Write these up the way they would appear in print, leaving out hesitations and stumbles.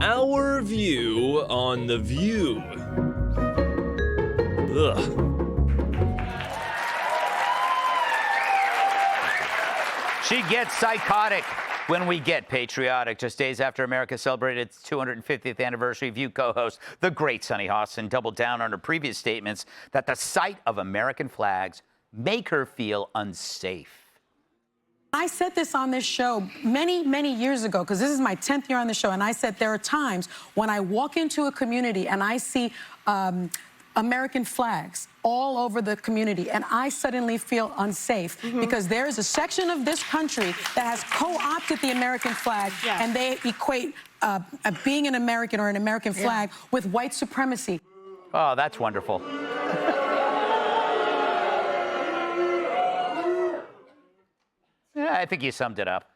Our view on the view. Ugh. She gets psychotic when we get patriotic. Just days after America celebrated its 250th anniversary, View co-host, the great Sunny Hostin, doubled down on her previous statements that the sight of American flags make her feel unsafe. I said this on this show many years ago, because this is my 10th year on the show, and I said there are times when I walk into a community and I see American flags all over the community, and I suddenly feel unsafe because there is a section of this country that has co-opted the American flag, and they equate being an American or an American flag with white supremacy. Oh, that's wonderful. Yeah, I think you summed it up.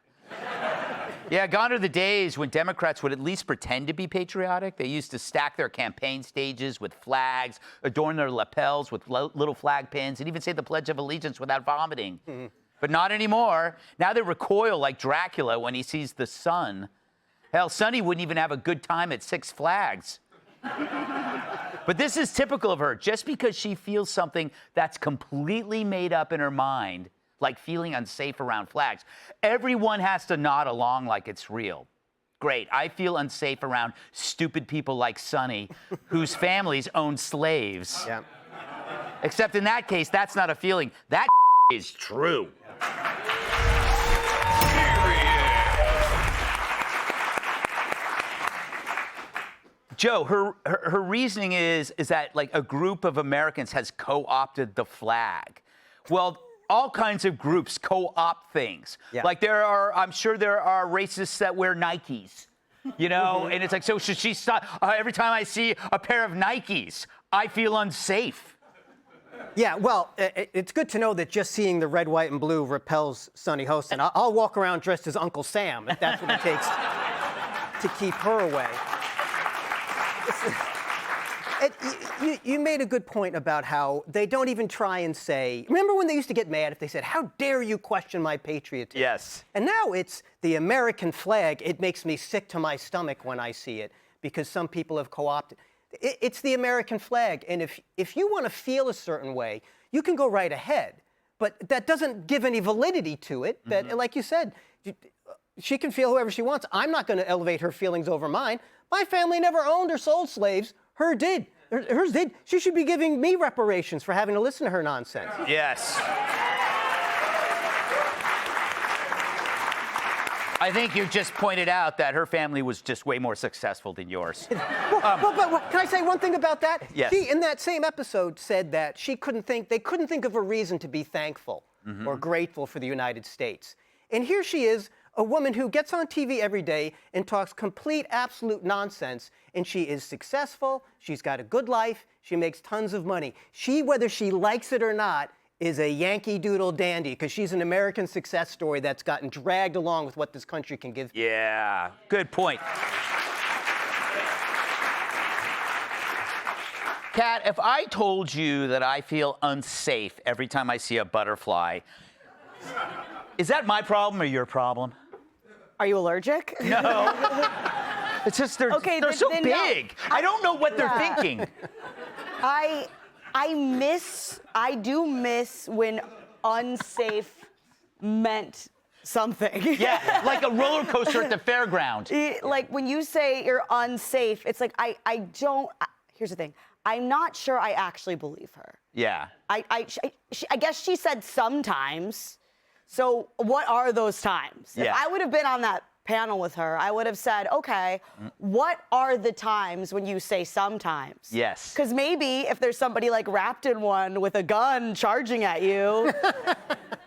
Yeah, gone are the days when Democrats would at least pretend to be patriotic. They used to stack their campaign stages with flags, adorn their lapels with little flag pins, and even say the Pledge of Allegiance without vomiting. But not anymore. Now they recoil like Dracula when he sees the sun. Hell, Sunny wouldn't even have a good time at Six Flags. But this is typical of her. Just because she feels something that's completely made up in her mind, like feeling unsafe around flags, everyone has to nod along like it's real. Great, I feel unsafe around stupid people like Sunny, whose families own slaves. Yeah. Except in that case, that's not a feeling. That is true. Joe, her reasoning is that like a group of Americans has co-opted the flag. Well, all kinds of groups co-opt things. Yeah. Like I'm sure there are racists that wear Nikes, you know? And it's like, so should she stop? Every time I see a pair of Nikes, I feel unsafe. Yeah, well, it's good to know that just seeing the red, white, and blue repels Sunny Hostin. I'll walk around dressed as Uncle Sam if that's what it takes to keep her away. You made a good point about how they don't even try and say, remember when they used to get mad if they said, how dare you question my patriotism? Yes. And now it's the American flag. It makes me sick to my stomach when I see it because some people have co-opted. It's the American flag. And if you want to feel a certain way, you can go right ahead. But that doesn't give any validity to it. That, like you said, she can feel whoever she wants. I'm not going to elevate her feelings over mine. My family never owned or sold slaves. Hers did. She should be giving me reparations for having to listen to her nonsense. Yes. I think you just pointed out that her family was just way more successful than yours. But can I say one thing about that? Yes. She, in that same episode, said that they couldn't think of a reason to be thankful or grateful for the United States. And here she is, a woman who gets on TV every day and talks complete, absolute nonsense, and she is successful, she's got a good life, she makes tons of money. She, whether she likes it or not, is a Yankee Doodle dandy, because she's an American success story that's gotten dragged along with what this country can give. Yeah, good point. Kat, if I told you that I feel unsafe every time I see a butterfly, is that my problem or your problem? Are you allergic? No. It's just they're so big. No. I don't know what they're thinking. I do miss when unsafe meant something. Yeah, like a roller coaster at the fairground. Like when you say you're unsafe, it's like here's the thing. I'm not sure I actually believe her. Yeah. I guess she said sometimes. So what are those times? Yeah. If I would have been on that panel with her, I would have said, okay, what are the times when you say sometimes? Yes. Because maybe if there's somebody like wrapped in one with a gun charging at you,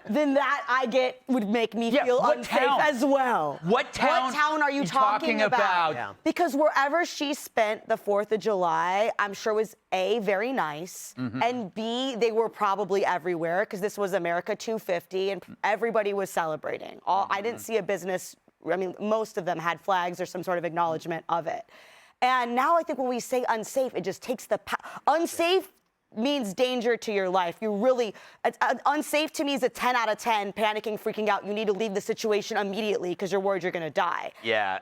then that would make me feel unsafe as well. What town are you talking about? Yeah. Because wherever she spent the 4th of July, I'm sure was A, very nice, and B, they were probably everywhere because this was America 250 and everybody was celebrating. I didn't see a business, I mean, most of them had flags or some sort of acknowledgement of it. And now I think when we say unsafe, it just takes unsafe means danger to your life. You really, unsafe to me is a 10 out of 10, panicking, freaking out. You need to leave the situation immediately because you're worried you're gonna die. Yeah.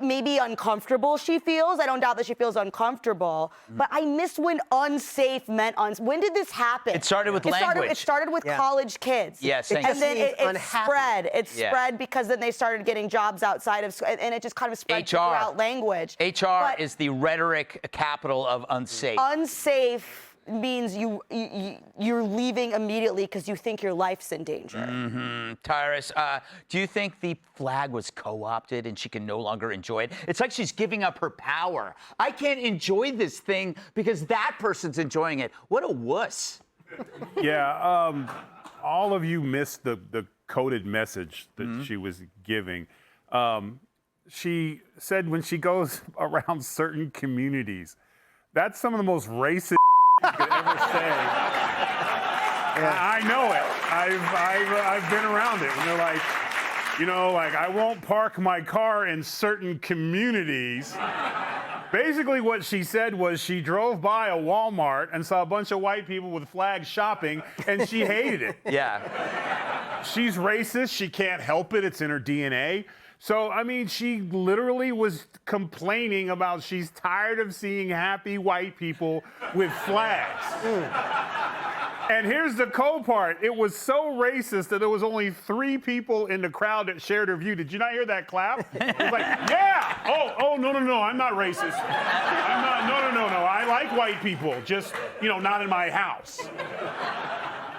maybe uncomfortable she feels. I don't doubt that she feels uncomfortable. But I miss when unsafe meant when did this happen? It started with language. It started with college kids. Yes, and then it spread. It spread because then they started getting jobs outside of school, and it just kind of spread throughout language. HR is the rhetoric capital of unsafe. Unsafe means you're leaving immediately because you think your life's in danger. Tyrus, do you think the flag was co-opted and she can no longer enjoy it? It's like she's giving up her power. I can't enjoy this thing because that person's enjoying it. What a wuss. Yeah, all of you missed the coded message that she was giving. She said when she goes around certain communities, that's some of the most racist you could ever say. I know it. I've been around it. And they're like, you know, like, I won't park my car in certain communities. Basically what she said was she drove by a Walmart and saw a bunch of white people with flags shopping, and she hated it. Yeah. She's racist. She can't help it. It's in her DNA. So, I mean, she literally was complaining about she's tired of seeing happy white people with flags. And here's the cold part. It was so racist that there was only 3 people in the crowd that shared her view. Did you not hear that clap? It was like, yeah! Oh, no, I'm not racist. I'm not, no. I like white people, just, you know, not in my house.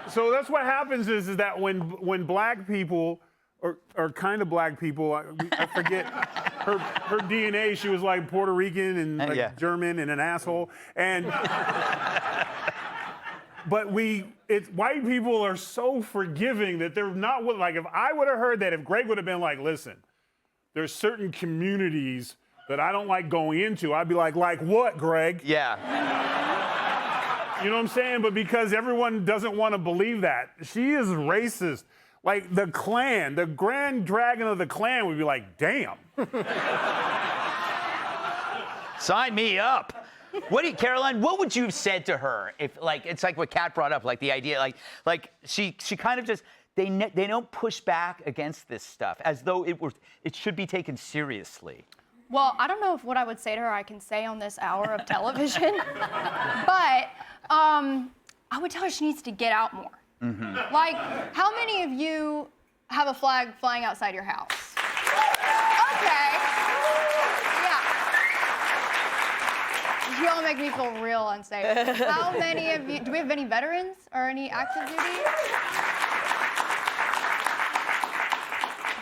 So that's what happens is that when black people, or kind of black people, I forget her DNA. She was like Puerto Rican and like German and an asshole. And but white people are so forgiving that they're not like, if I would have heard that, if Greg would have been like, listen, there's certain communities that I don't like going into, I'd be like what, Greg? Yeah. You know what I'm saying? But because everyone doesn't want to believe that, she is racist. Like the Klan, the grand dragon of the Klan would be like, damn. Sign me up. Caroline, what would you have said to her if, like, it's like what Kat brought up, like the idea, like she kind of just, they don't push back against this stuff as though it should be taken seriously. Well, I don't know if what I would say to her I can say on this hour of television, but I would tell her she needs to get out more. Like, how many of you have a flag flying outside your house? Okay. Yeah. You all make me feel real unsafe. How many of you, do we have any veterans or any active duty?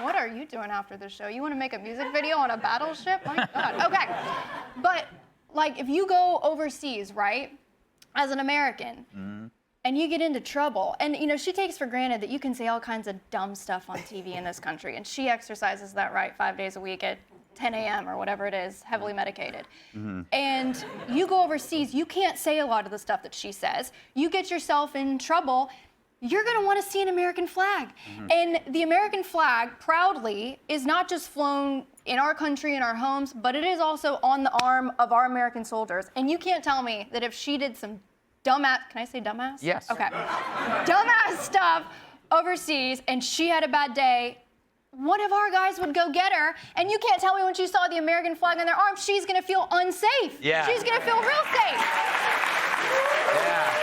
What are you doing after the show? You want to make a music video on a battleship? My God. Okay. But, like, if you go overseas, right, as an American, and you get into trouble, and, you know, she takes for granted that you can say all kinds of dumb stuff on TV in this country, and she exercises that right 5 days a week at 10 a.m. or whatever it is, heavily medicated. And you go overseas, you can't say a lot of the stuff that she says. You get yourself in trouble, you're gonna wanna see an American flag. And the American flag, proudly, is not just flown in our country, in our homes, but it is also on the arm of our American soldiers. And you can't tell me that if she did some dumbass, can I say dumbass? Yes. Okay. Dumbass stuff overseas, and she had a bad day, one of our guys would go get her, and you can't tell me when she saw the American flag on their arm, she's gonna feel unsafe. Yeah. She's gonna feel real safe. Yeah.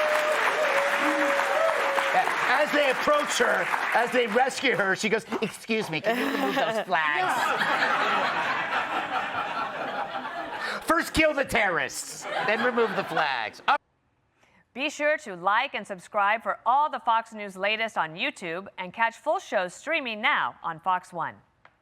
As they approach her, as they rescue her, she goes, excuse me, can you remove those flags? First kill the terrorists, then remove the flags. Be sure to like and subscribe for all the Fox News latest on YouTube and catch full shows streaming now on Fox One.